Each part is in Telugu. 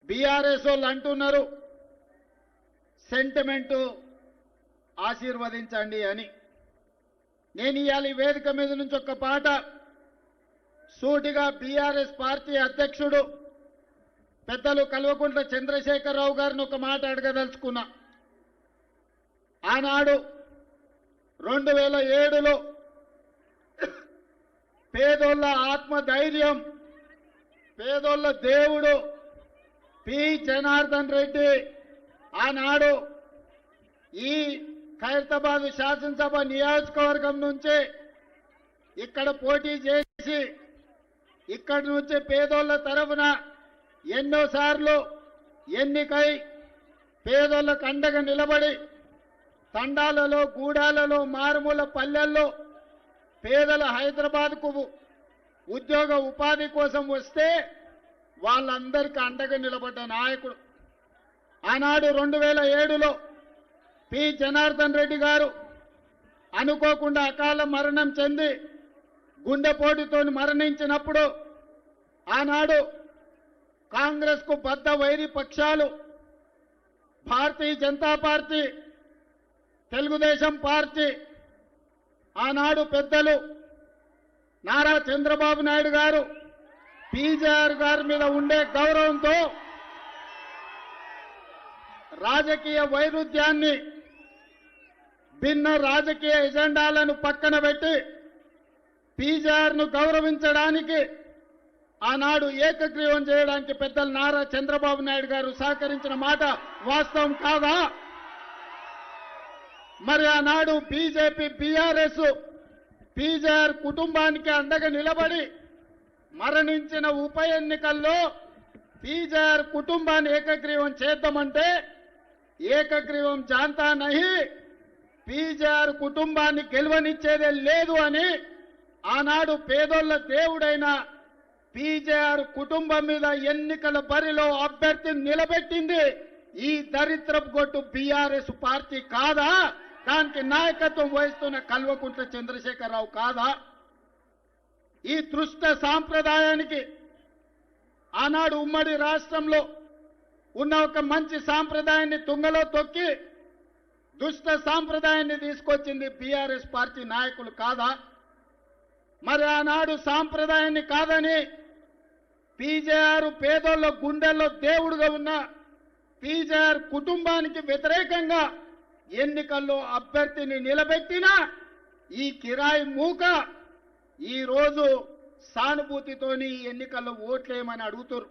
బీఆర్ఎస్ వాళ్ళు అంటున్నారు సెంటిమెంట్ ఆశీర్వదించండి అని. నేను ఇవాళ ఈ వేదిక మీద నుంచి ఒక పాట సూటిగా బీఆర్ఎస్ పార్టీ అధ్యక్షుడు పెద్దలు కల్వకుంట్ల చంద్రశేఖరరావు గారిని ఒక మాట అడగదలుచుకున్నా. ఆనాడు 2007లో పేదోళ్ళ ఆత్మధైర్యం, పేదోళ్ళ దేవుడు పి జనార్దన్ రెడ్డి ఆనాడు ఈ ఖైరతాబాద్ శాసనసభ నియోజకవర్గం నుంచి ఇక్కడ పోటీ చేసి ఇక్కడి నుంచి పేదోళ్ళ తరఫున ఎన్నోసార్లు ఎన్నికై పేదోళ్ళకు అండగా నిలబడి తండాలలో, గూడాలలో, మారుమూల పల్లెల్లో పేదల హైదరాబాద్కు ఉద్యోగ ఉపాధి కోసం వస్తే వాళ్ళందరికీ అండగా నిలబడ్డ నాయకుడు. ఆనాడు 2007లో పి జనార్దన్ రెడ్డి గారు అనుకోకుండా అకాల మరణం చెంది గుండెపోటుతో మరణించినప్పుడు ఆనాడు కాంగ్రెస్ కు బద్ద వైరి పక్షాలు భారతీయ జనతా పార్టీ, తెలుగుదేశం పార్టీ, ఆనాడు పెద్దలు నారా చంద్రబాబు నాయుడు గారు పీజేఆర్ గారి మీద ఉండే గౌరవంతో రాజకీయ వైరుధ్యాన్ని, భిన్న రాజకీయ ఎజెండాలను పక్కన పెట్టి పీజేఆర్ ను గౌరవించడానికి ఆనాడు ఏకగ్రీవం చేయడానికి పెద్దలు నారా చంద్రబాబు నాయుడు గారు సహకరించిన మాట వాస్తవం కాదా? మరి ఆనాడు బీజేపీ, బీఆర్ఎస్ పీజేఆర్ కుటుంబానికి అండగా నిలబడి మరణించిన ఉప ఎన్నికల్లో పీజేఆర్ కుటుంబాన్ని ఏకగ్రీవం చేద్దామంటే ఏకగ్రీవం జాంతా నహి, పీజేఆర్ కుటుంబాన్ని గెలవనిచ్చేదే లేదు అని ఆనాడు పేదోళ్ల దేవుడైన పీజేఆర్ కుటుంబం మీద ఎన్నికల బరిలో అభ్యర్థిని నిలబెట్టింది ఈ దరిద్రపు గొట్టు బీఆర్ఎస్ పార్టీ కాదా? దానికి నాయకత్వం వహిస్తున్న కల్వకుంట్ల చంద్రశేఖరరావు కాదా? ఈ దృష్ట సాంప్రదాయానికి ఆనాడు ఉమ్మడి రాష్ట్రంలో ఉన్న ఒక మంచి సాంప్రదాయాన్ని తుంగలో తొక్కి దుష్ట సాంప్రదాయాన్ని తీసుకొచ్చింది బీఆర్ఎస్ పార్టీ నాయకులు కాదా? మరి ఆనాడు సాంప్రదాయాన్ని కాదని పీజేఆర్ పేదోళ్ళ గుండెల్లో దేవుడుగా ఉన్న పీజేఆర్ కుటుంబానికి వ్యతిరేకంగా ఎన్నికల్లో అభ్యర్థిని నిలబెట్టిన ఈ కిరాయి మూక ఈరోజు సానుభూతితోని ఎన్నికల్లో ఓట్లేయమని అడుగుతారు.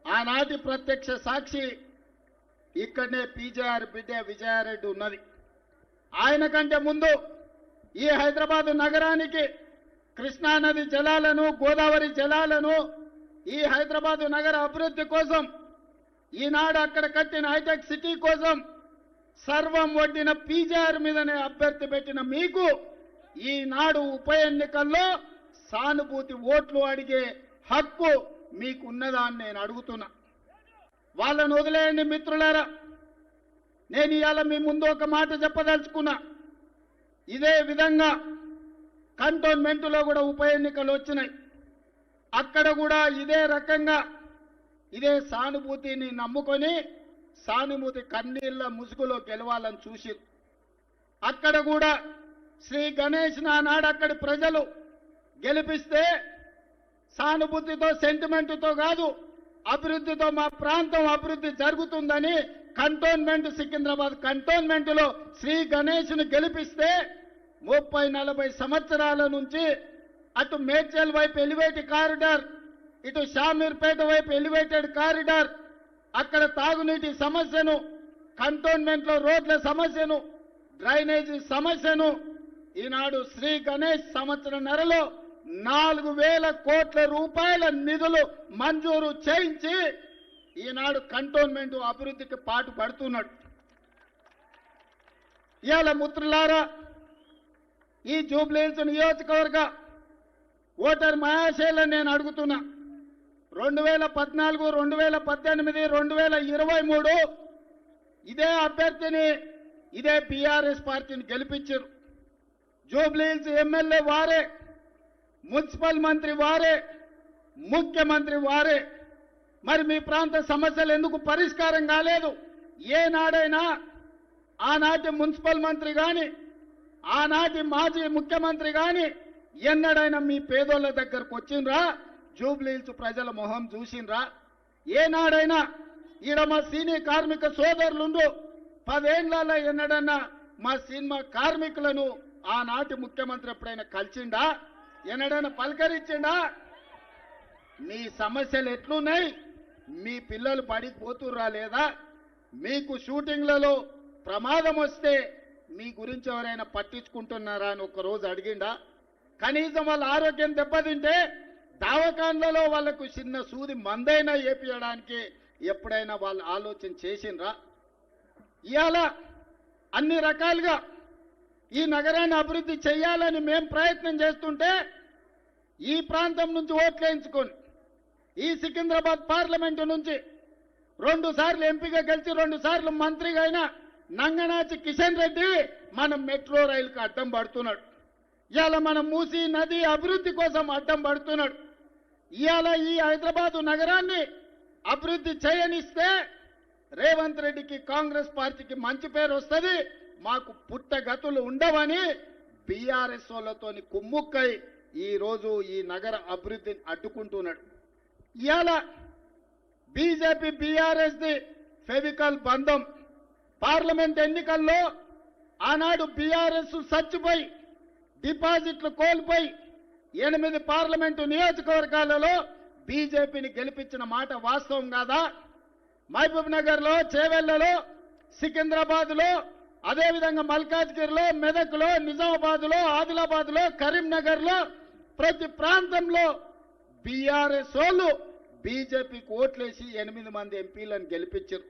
ఆనాటి ప్రత్యక్ష సాక్షి ఇక్కడనే పీజేఆర్ బిడ్డ విజయారెడ్డి ఉన్నది. ఆయన కంటే ముందు ఈ హైదరాబాద్ నగరానికి కృష్ణానది జలాలను, గోదావరి జలాలను, ఈ హైదరాబాద్ నగర అభివృద్ధి కోసం, ఈనాడు అక్కడ కట్టిన హైటెక్ సిటీ కోసం సర్వం వడ్డిన పీజేఆర్ మీదనే అభ్యర్థి పెట్టిన మీకు ఈనాడు ఉప ఎన్నికల్లో సానుభూతి ఓట్లు అడిగే హక్కు మీకున్నదా అని నేను అడుగుతున్నా. వాళ్ళను వదిలేయండి మిత్రులారా. నేను ఇవాళ మీ ముందు ఒక మాట చెప్పదలుచుకున్నా. ఇదే విధంగా కంటోన్మెంట్లో కూడా ఉప ఎన్నికలు వచ్చినాయి. అక్కడ కూడా ఇదే రకంగా ఇదే సానుభూతిని నమ్ముకొని సానుభూతి కన్నీళ్ల ముసుగులో గెలవాలని చూసి అక్కడ కూడా శ్రీ గణేష్ నాడు అక్కడి ప్రజలు గెలిపిస్తే సానుభూతితో, సెంటిమెంటుతో కాదు, అభివృద్ధితో మా ప్రాంతం అభివృద్ధి జరుగుతుందని కంటోన్మెంట్, సికింద్రాబాద్ కంటోన్మెంట్లో శ్రీ గణేష్ను గెలిపిస్తే 30-40 సంవత్సరాల నుంచి అటు మేడ్చల్ వైపు ఎలివేటెడ్ కారిడార్, ఇటు షామీర్పేట వైపు ఎలివేటెడ్ కారిడార్, అక్కడ తాగునీటి సమస్యను, కంటోన్మెంట్లో రోడ్ల సమస్యను, డ్రైనేజీ సమస్యను ఈనాడు శ్రీ గణేష్ సంవత్సరన్నరలో 4,000 కోట్ల రూపాయల నిధులు మంజూరు చేయించి ఈనాడు కంటోన్మెంట్ అభివృద్ధికి పాటు పడుతున్నాడు. ఇవాళ మిత్రులారా, ఈ జూబ్లీహిల్స్ నియోజకవర్గ ఓటర్ మహాశైలను నేను అడుగుతున్నా. 2014, 2018, 2023 ఇదే అభ్యర్థిని, ఇదే బీఆర్ఎస్ పార్టీని గెలిపించారు. జూబ్లీహిల్స్ ఎమ్మెల్యే వారే, మున్సిపల్ మంత్రి వారే, ముఖ్యమంత్రి వారే. మరి మీ ప్రాంత సమస్యలు ఎందుకు పరిష్కారం కాలేదు? ఏనాడైనా ఆనాటి మున్సిపల్ మంత్రి గాని ఆనాటి మాజీ ముఖ్యమంత్రి గాని ఎన్నడైనా మీ పేదోళ్ళ దగ్గరకు వచ్చిండ్రా? జూబ్లీహిల్స్ ప్రజల మొహం చూసిండ్రా? ఏనాడైనా ఈడ మా సీనియర్ కార్మిక సోదరులుండు 10 ఏళ్లలో ఎన్నడన్నా మా సినిమా కార్మికులను ఆనాటి ముఖ్యమంత్రి ఎప్పుడైనా కలిసిండా? ఎన్నడైనా పలకరించిండా? మీ సమస్యలు ఎట్లున్నాయి? మీ పిల్లలు బడికి పోతుర్రా లేదా? మీకు షూటింగ్లలో ప్రమాదం వస్తే మీ గురించి ఎవరైనా పట్టించుకుంటున్నారా అని ఒకరోజు అడిగిండా? కనీసం వాళ్ళ ఆరోగ్యం దెబ్బతింటే దవాఖాన్లలో వాళ్లకు చిన్న సూది మందైనా ఏపియడానికి ఎప్పుడైనా వాళ్ళు ఆలోచన చేసిండ్రా? ఇవాళ అన్ని రకాలుగా ఈ నగరాన్ని అభివృద్ధి చేయాలని మేము ప్రయత్నం చేస్తుంటే ఈ ప్రాంతం నుంచి ఓట్లు వేయించుకొని ఈ సికింద్రాబాద్ పార్లమెంటు నుంచి 2 సార్లు ఎంపీగా గెలిచి 2 సార్లు మంత్రిగా అయిన నంగనాచి కిషన్ రెడ్డి మనం మెట్రో రైలుకు అడ్డం పడుతున్నాడు. ఇవాళ మనం మూసీ నది అభివృద్ధి కోసం అడ్డం పడుతున్నాడు. ఇవాళ ఈ హైదరాబాదు నగరాన్ని అభివృద్ధి చేయనిస్తే రేవంత్ రెడ్డికి కాంగ్రెస్ పార్టీకి మంచి పేరు వస్తుంది, మాకు పుట్టగతులు ఉండవని బీఆర్ఎస్ వాళ్ళతోని కుమ్ముక్కై ఈ రోజు ఈ నగర అభివృద్ధిని అడ్డుకుంటున్నాడు. ఇవాళ బీజేపీ బీఆర్ఎస్ ది ఫెవికల్ బంధం. పార్లమెంట్ ఎన్నికల్లో ఆనాడు బీఆర్ఎస్ చచ్చిపోయి డిపాజిట్లు కోల్పోయి 8 పార్లమెంటు నియోజకవర్గాలలో బీజేపీని గెలిపించిన మాట వాస్తవం కాదా? మహబూబ్ నగర్లో, చేవెళ్లలో, సికింద్రాబాద్లో, అదేవిధంగా మల్కాజ్గిరిలో, మెదక్లో, నిజామాబాద్లో, ఆదిలాబాద్లో, కరీంనగర్లో ప్రతి ప్రాంతంలో బీఆర్ఎస్ వాళ్ళు బీజేపీకి ఓట్లేసి 8 మంది ఎంపీలను గెలిపించారు.